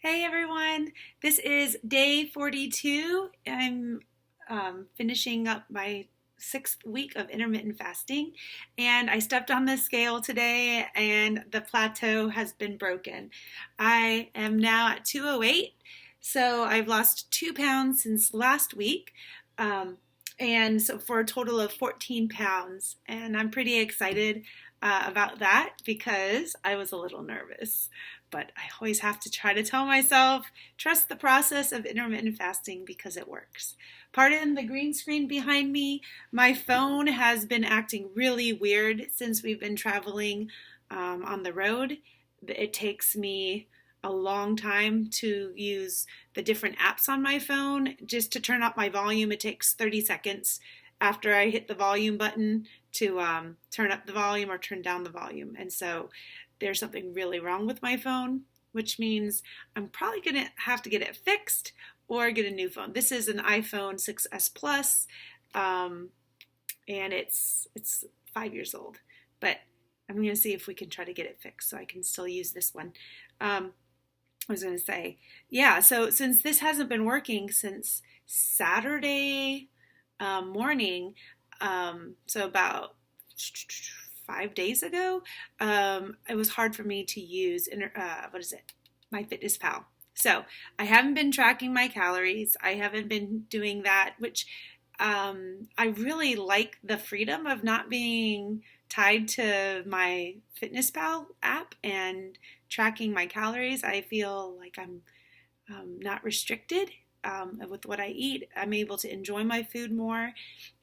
Hey everyone, this is day 42. I'm finishing up my 6th week of intermittent fasting, and I stepped on the scale today, and the plateau has been broken. I am now at 208, so I've lost 2 pounds since last week. Um, and so for a total of 14 pounds, and I'm pretty excited about that because I was a little nervous. But I always have to try to tell myself, trust the process of intermittent fasting because it works. Pardon the green screen behind me. My phone has been acting really weird since we've been traveling on the road. It takes me a long time to use the different apps on my phone. Just to turn up my volume, it takes 30 seconds after I hit the volume button to turn up the volume or turn down the volume. And so there's something really wrong with my phone, which means I'm probably going to have to get it fixed or get a new phone. This is an iPhone 6S Plus, and it's 5 years old. But I'm going to see if we can try to get it fixed so I can still use this one. I was going to say, yeah, so since this hasn't been working since Saturday morning, so about 5 days ago, it was hard for me to use MyFitnessPal. So I haven't been tracking my calories. I haven't been doing that, which I really like the freedom of not being tied to my FitnessPal app and tracking my calories. I feel like I'm not restricted with what I eat. I'm able to enjoy my food more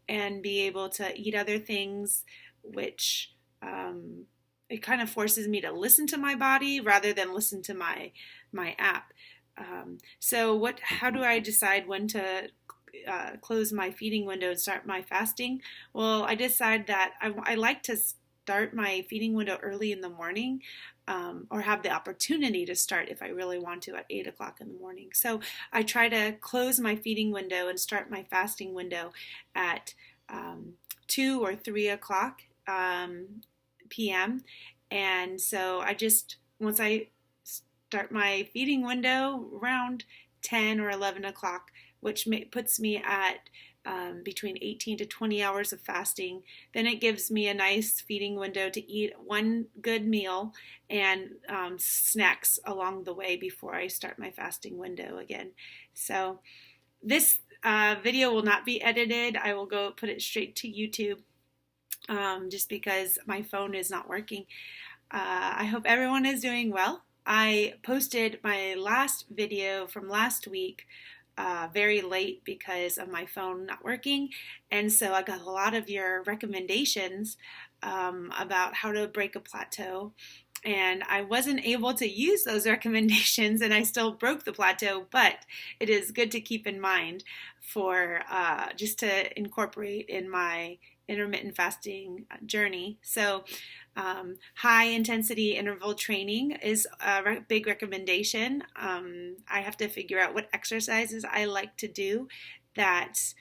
and be able to eat other things, which it kind of forces me to listen to my body rather than listen to my app. How do I decide when to close my feeding window and start my fasting? Well, I decide that I like to start my feeding window early in the morning, or have the opportunity to start if I really want to at 8 o'clock in the morning. So I try to close my feeding window and start my fasting window at 2 or 3 o'clock p.m. And so once I start my feeding window around 10 or 11 o'clock, which puts me at between 18 to 20 hours of fasting, then it gives me a nice feeding window to eat one good meal and snacks along the way before I start my fasting window again. So this video will not be edited. I will go put it straight to YouTube just because my phone is not working. I hope everyone is doing well. I posted my last video from last week very late because of my phone not working, and so I got a lot of your recommendations about how to break a plateau, and I wasn't able to use those recommendations, and I still broke the plateau, but it is good to keep in mind for just to incorporate in my intermittent fasting journey. So high intensity interval training is a big recommendation. I have to figure out what exercises I like to do that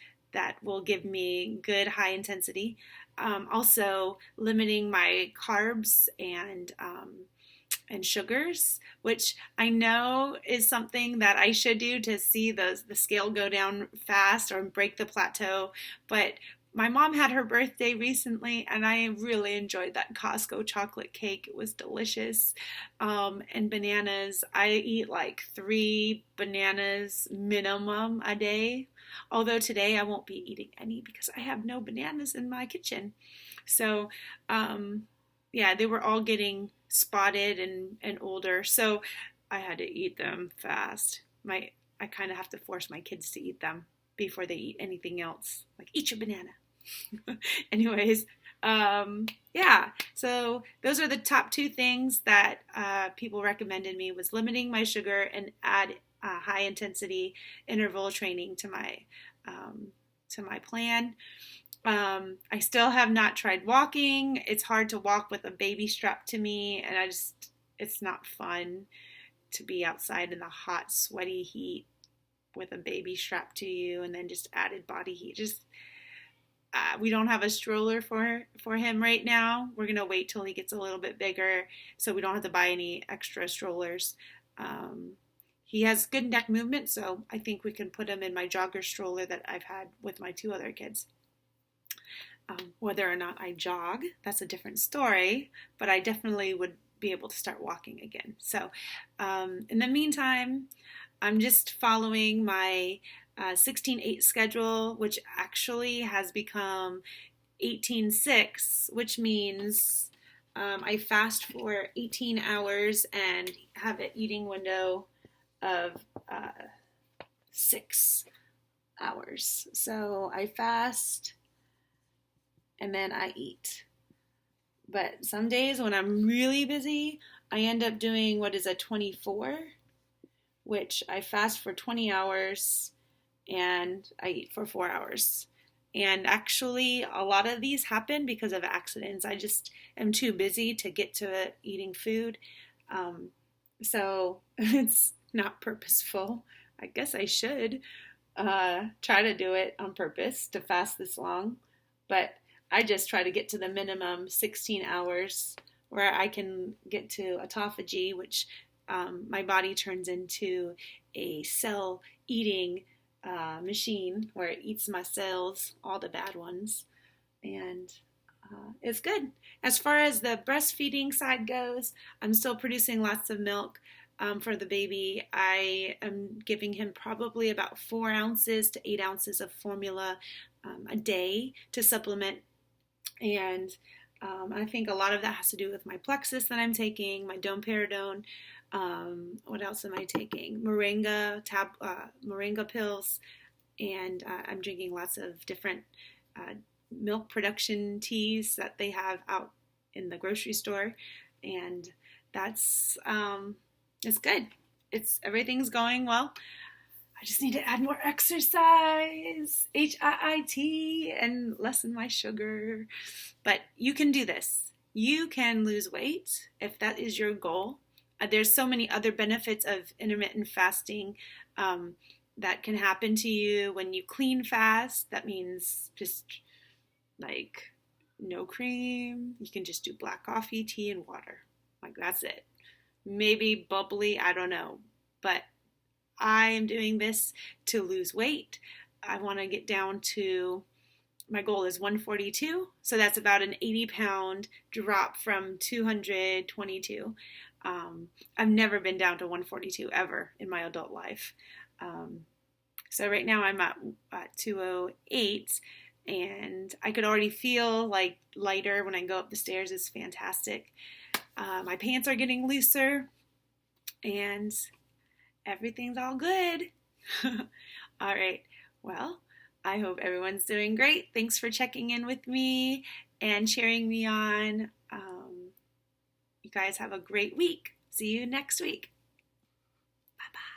will give me good high intensity. Also limiting my carbs and sugars, which I know is something that I should do to see the scale go down fast or break the plateau. But my mom had her birthday recently, and I really enjoyed that Costco chocolate cake. It was delicious. And bananas. I eat like 3 bananas minimum a day. Although today I won't be eating any because I have no bananas in my kitchen. So, yeah, they were all getting spotted and older. So I had to eat them fast. I kind of have to force my kids to eat them before they eat anything else. Like, eat your banana. Anyways, yeah, so those are the top 2 things that people recommended me, was limiting my sugar and add high intensity interval training to my plan. I still have not tried walking. It's hard to walk with a baby strapped to me, and it's not fun to be outside in the hot, sweaty heat with a baby strapped to you and then just added body heat. We don't have a stroller for him right now. We're going to wait till he gets a little bit bigger so we don't have to buy any extra strollers. he has good neck movement, so I think we can put him in my jogger stroller that I've had with my 2 other kids. Whether or not I jog, that's a different story, but I definitely would be able to start walking again. So in the meantime, I'm just following my 16-8 schedule, which actually has become 18-6, which means I fast for 18 hours and have an eating window of 6 hours. So I fast and then I eat. But some days when I'm really busy, I end up doing what is a 24, which I fast for 20 hours and I eat for 4 hours. And actually, a lot of these happen because of accidents. I just am too busy to get to eating food. So it's not purposeful. I guess I should try to do it on purpose to fast this long. But I just try to get to the minimum 16 hours where I can get to autophagy, which my body turns into a cell eating machine where it eats my cells, all the bad ones, and it's good. As far as the breastfeeding side goes, I'm still producing lots of milk for the baby. I am giving him probably about 4 ounces to 8 ounces of formula a day to supplement, and I think a lot of that has to do with my Plexus that I'm taking, my domperidone. What else am I taking? Moringa pills, and I'm drinking lots of different milk production teas that they have out in the grocery store, and that's it's good. Everything's going well. I just need to add more exercise, HIIT, and lessen my sugar. But you can do this. You can lose weight if that is your goal. There's so many other benefits of intermittent fasting that can happen to you when you clean fast. That means just like no cream. You can just do black coffee, tea, and water. Like that's it. Maybe bubbly, I don't know. But I am doing this to lose weight. I want to get down to, my goal is 142. So that's about an 80-pound drop from 222. I've never been down to 142 ever in my adult life. So right now I'm at 208, and I could already feel like lighter when I go up the stairs. It's fantastic. My pants are getting looser, and everything's all good. All right. Well, I hope everyone's doing great. Thanks for checking in with me and cheering me on. You guys have a great week. See you next week. Bye-bye.